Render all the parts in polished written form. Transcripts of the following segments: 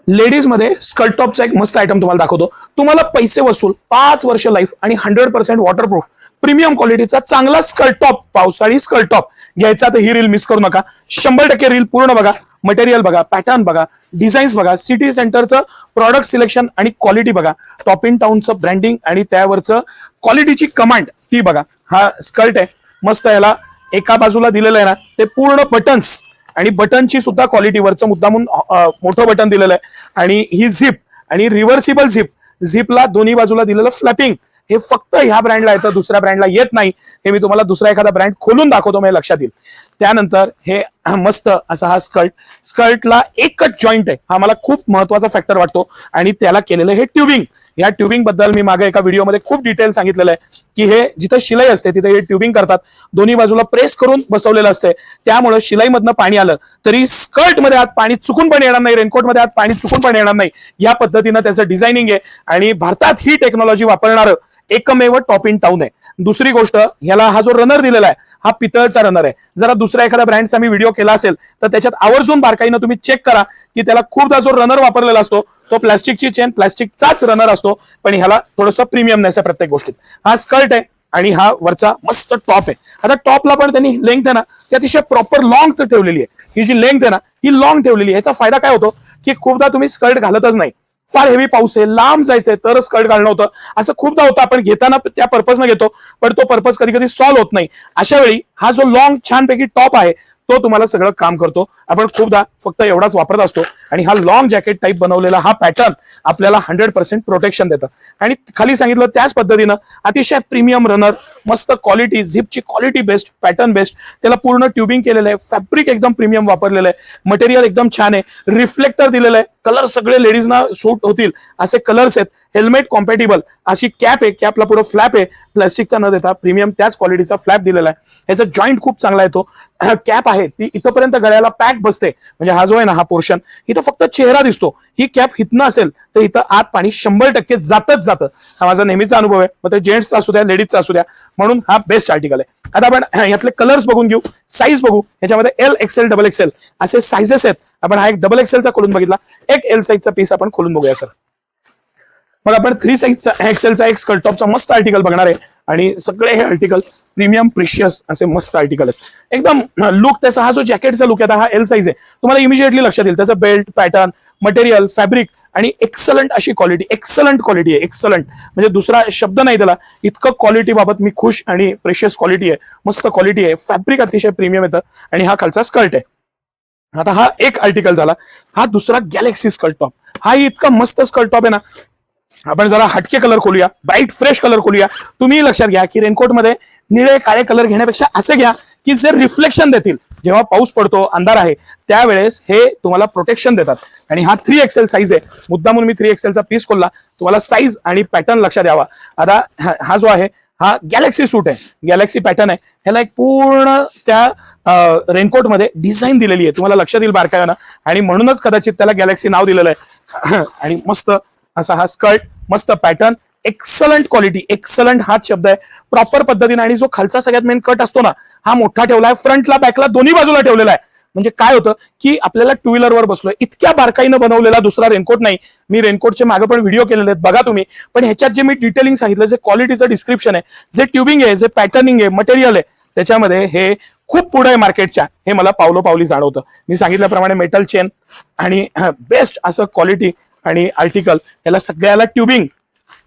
Ladies मध्ये skirt टॉपचा एक मस्त आयटम तुम्हाला दाखवतो. तुम्हाला पैसे वसूल 5 वर्ष लाईफ आणि 100% वॉटरप्रूफ प्रीमियम क्वालिटीचा चांगला स्कर्ट टॉप, पावसाळी स्कर्ट टॉप घ्यायचा तर ही रील मिस करू नका. 100% रील पूर्ण बघा. मटेरियल बघा, पॅटर्न बघा, डिझाईन्स बघा, सिटी सेंटरचं प्रॉडक्ट सिलेक्शन आणि क्वालिटी बघा, टॉप इन टाउनचं ब्रँडिंग आणि त्यावरचं क्वालिटीची कमांड ती बघा. हा स्कर्ट आहे मस्त. याला एका बाजूला दिलेलं आहे ना ते पूर्ण बटन्स आणि बटनची सुद्धा क्वालिटीवरचं मुद्दामून मोठं बटन दिलेलं आहे. आणि ही झिप आणि रिव्हर्सिबल झिप, झिपला दोन्ही बाजूला दिलेलं फ्लॅपिंग, हे फक्त ह्या ब्रँडला येतं, दुसऱ्या ब्रँडला येत नाही. हे मी तुम्हाला दुसरा एखादा ब्रँड खोलून दाखवतो, म्हणजे लक्षात येईल. त्यानंतर हे मस्त असा हा स्कर्टला एकच जॉईंट आहे, हा मला खूप महत्वाचा फॅक्टर वाटतो. आणि त्याला केलेलं हे ट्युबिंग. या ट्युबिंग बद्दल मी मागे एका व्हिडिओमध्ये खूप डिटेल सांगितलेलं आहे की हे जिथं शिलाई असते तिथे हे ट्युबिंग करतात, दोन्ही बाजूला प्रेस करून बसवलेलं असते. त्यामुळे शिलाईमधनं पाणी आलं तरी स्कर्टमध्ये आत पाणी चुकून पण येणार नाही, रेनकोटमध्ये आत पाणी चुकून पण येणार नाही. या पद्धतीनं त्याचं डिझायनिंग आहे आणि भारतात ही टेक्नॉलॉजी वापरणारं एकमेव टॉप इन टाउन आहे. दुसरी गोष्ट, ह्याला हा जो रनर दिलेला आहे हा पितळचा रनर आहे. जरा दुसऱ्या एखाद्या ब्रँडचा मी व्हिडिओ केला असेल तर त्याच्यात आवर्जून बारकाईनं तुम्ही चेक करा की त्याला खूपदा जो रनर वापरलेला असतो तो प्लास्टिकची चेन, प्लास्टिकचाच रनर असतो. पण ह्याला थोडंसं प्रीमियमनेस आहे प्रत्येक गोष्टीत. हा स्कर्ट आहे आणि हा वरचा मस्त टॉप आहे. आता टॉपला पण त्यांनी लेंथ आहे ना ती अतिशय प्रॉपर लॉंग ठेवलेली आहे. ही जी लेंथ आहे ना ही लॉंग ठेवलेली आहे. याचा फायदा काय होतो की खूपदा तुम्ही स्कर्ट घालतच नाही, फार हेवी पाऊस आहे, लांब जायचंय तर स्कर्ट घालणं होतं, असं खूपदा होतं. आपण घेताना त्या पर्पजनं घेतो पण तो पर्पज कधी कधी सॉल्व्ह होत नाही. अशा वेळी हा जो लॉंग छानपैकी टॉप आहे तो तुम्हाला सगळं काम करतो. आपण खूपदा फक्त एवढाच वापरत असतो. आणि हा लॉंग जॅकेट टाईप बनवलेला हा पॅटर्न आपल्याला 100% प्रोटेक्शन देतं. आणि खाली सांगितलं त्याच पद्धतीनं अतिशय प्रीमियम रनर, मस्त क्वालिटी, झिपची क्वालिटी बेस्ट, पॅटर्न बेस्ट, त्याला पूर्ण ट्युबिंग केलेलं आहे, फॅब्रिक एकदम प्रीमियम वापरलेलं आहे, मटेरियल एकदम छान आहे, रिफ्लेक्टर दिलेलं आहे, कलर सगळे लेडीजना सूट होतील असे कलर्स आहेत, हेल्मेट कॉम्पॅटिबल अशी कॅप आहे, कॅपला पुढे फ्लॅप आहे, प्लास्टिकचा न देता प्रीमियम त्याच क्वालिटीचा फ्लॅप दिलेला आहे. याचा जॉईंट खूप चांगला आहे. तो कॅप आहे ती इथपर्यंत गळ्याला पॅक बसते, म्हणजे हा जो आहे ना हा पोर्शन इथं फक्त चेहरा दिसतो. ही कॅप हितनं असेल तर इथं आत पाणी 100% जातच जातं. हा माझा नेहमीचा अनुभव आहे, मग ते जेंट्सचा असू द्या लेडीजचा असू द्या, म्हणून हा बेस्ट आर्टिकल आहे. आता आपण यातले कलर्स बघून घेऊ, साईज बघू. याच्यामध्ये एल, एक्सेल, डबल एक्सेल असे साईजेस आहेत. आपण हा एक डबल एक्सेलचा खोलून बघितला, एक एल साईजचा पीस आपण खोलून बघूया सर. मग आपण 3 साईजचा एक्सेलचा एक स्कर्ट टॉपचा मस्त आर्टिकल बघणार आहे. आणि सगळे हे आर्टिकल प्रीमियम प्रिशियस असे मस्त आर्टिकल आहेत. एकदम लुक त्याचा, हा जो जॅकेटचा लुक आहे हा एल साईज आहे, तुम्हाला इमिजिएटली लक्षात येईल. त्याचा बेल्ट, पॅटर्न, मटेरियल, फॅब्रिक आणि एक्सलंट अशी क्वालिटी, एक्सलंट क्वालिटी आहे, एक्सलंट म्हणजे दुसरा शब्द नाही त्याला. इतकं क्वालिटी बाबत मी खुश. आणि प्रेशियस क्वालिटी आहे, मस्त क्वालिटी आहे, फॅब्रिक अतिशय प्रीमियम येतं. आणि हा खालचा स्कर्ट आहे. आता हा एक आर्टिकल झाला. हा दुसरा गॅलेक्सी स्कर्ट टॉप. हा इतका मस्त स्कर्ट टॉप आहे ना. आपण जरा हटके कलर खोलूया, ब्राईट फ्रेश कलर खोलूया. तुम्ही लक्षात घ्या की रेनकोटमध्ये निळे काळे कलर घेण्यापेक्षा असे घ्या की जे रिफ्लेक्शन देतील. जेव्हा पाऊस पडतो, अंधार आहे, त्यावेळेस हे तुम्हाला प्रोटेक्शन देतात. आणि हा 3 एक्सेल साईज आहे. मुद्दामून मी 3 एक्सेलचा पीस खोलला, तुम्हाला साईज आणि पॅटर्न लक्षात यावा. आता हा जो आहे हा गॅलेक्सी सूट आहे, गॅलेक्सी पॅटर्न आहे. ह्याला एक पूर्ण त्या रेनकोटमध्ये डिझाईन दिलेली आहे, तुम्हाला लक्षात येईल बारकाईनं. आणि म्हणूनच कदाचित त्याला गॅलेक्सी नाव दिलेलं आहे. आणि मस्त असा हा स्कर्ट, मस्त पॅटर्न, एक्सलंट क्वालिटी, एक्सलंट हाच शब्द आहे, प्रॉपर पद्धतीने. आणि जो खालचा सगळ्यात मेन कट असतो ना हा मोठा ठेवला आहे, फ्रंटला बॅकला दोन्ही बाजूला ठेवलेला आहे. म्हणजे काय होतं की आपल्याला टू व्हीलरवर बसलोय, इतक्या बारकाईनं बनवलेला दुसरा रेनकोट नाही. मी रेनकोटचे मागे पण व्हिडिओ केलेले आहेत, बघा तुम्ही. पण ह्याच्यात जे मी डिटेलिंग सांगितलं, जे क्वालिटीचं डिस्क्रिप्शन आहे, जे ट्युबिंग आहे, जे पॅटर्निंग आहे, मटेरियल आहे, त्याच्यामध्ये हे खूप पुढे आहे मार्केटच्या. हे मला पावलोपावली जाणवतं. मी सांगितल्याप्रमाणे मेटल चेन आणि बेस्ट असं क्वालिटी आणि आर्टिकल, याला सगळ्याला ट्युबिंग,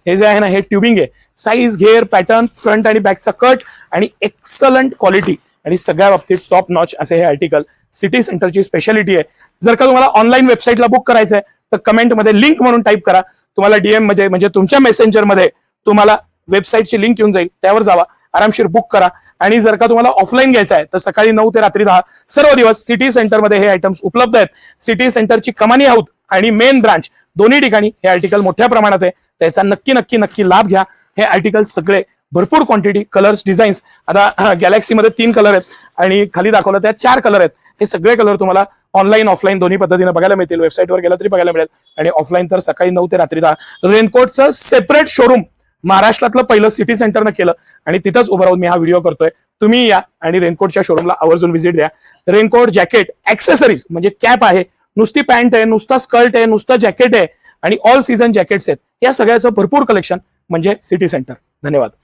हे जे आहे ना हे ट्युबिंग आहे. साईज, घेर, पॅटर्न, फ्रंट आणि बॅकचा कट आणि एक्सलंट क्वालिटी आणि सगळ्या बाबतीत टॉप नॉच असे हे आर्टिकल. सिटी सेंटरची स्पेशालिटी आहे. जर का तुम्हाला ऑनलाईन वेबसाईटला बुक करायचं आहे तर कमेंटमध्ये लिंक म्हणून टाईप करा. तुम्हाला डीएम मध्ये म्हणजे तुमच्या मेसेंजरमध्ये तुम्हाला वेबसाईटची लिंक येऊन जाईल, त्यावर जावा, आरामशीर बुक करा. आणि जर का तुम्हाला ऑफलाईन घ्यायचं आहे तर सकाळी 9 ते रात्री 10 सर्व दिवस सिटी सेंटरमध्ये हे आयटम्स उपलब्ध आहेत. सिटी सेंटरची कमानी हाऊस आणि मेन ब्रांच दोन्ही ठिकाणी हे आर्टिकल मोठ्या प्रमाणात आहे. त्याचा नक्की नक्की नक्की लाभ घ्या. हे आर्टिकल सगळे भरपूर क्वांटिटी, कलर्स, डिझाईन्स. आता गॅलेक्सीमध्ये 3 कलर आहेत आणि खाली दाखवलं त्यात 4 कलर आहेत. हे सगळे कलर तुम्हाला ऑनलाईन ऑफलाईन दोन्ही पद्धतीने बघायला मिळतील. वेबसाईटवर गेला तरी बघायला मिळेल. आणि ऑफलाईन तर सकाळी 9 ते रात्री 10. रेनकोटचं सेपरेट शोरूम महाराष्ट्रातलं पहिलं सिटी सेंटरनं केलं आणि तिथंच उभं राहून मी हा व्हिडिओ करतोय. तुम्ही या आणि रेनकोटच्या शोरूमला आवर्जून व्हिजिट द्या. रेनकोट, जॅकेट, ऍक्सेसरीज म्हणजे कॅप आहे, नुसती पॅन्ट आहे, नुसता स्कर्ट आहे, नुसतं जॅकेट आहे आणि ऑल सीझन जॅकेट्स आहेत. या सगळ्याचं भरपूर कलेक्शन म्हणजे सिटी सेंटर. धन्यवाद.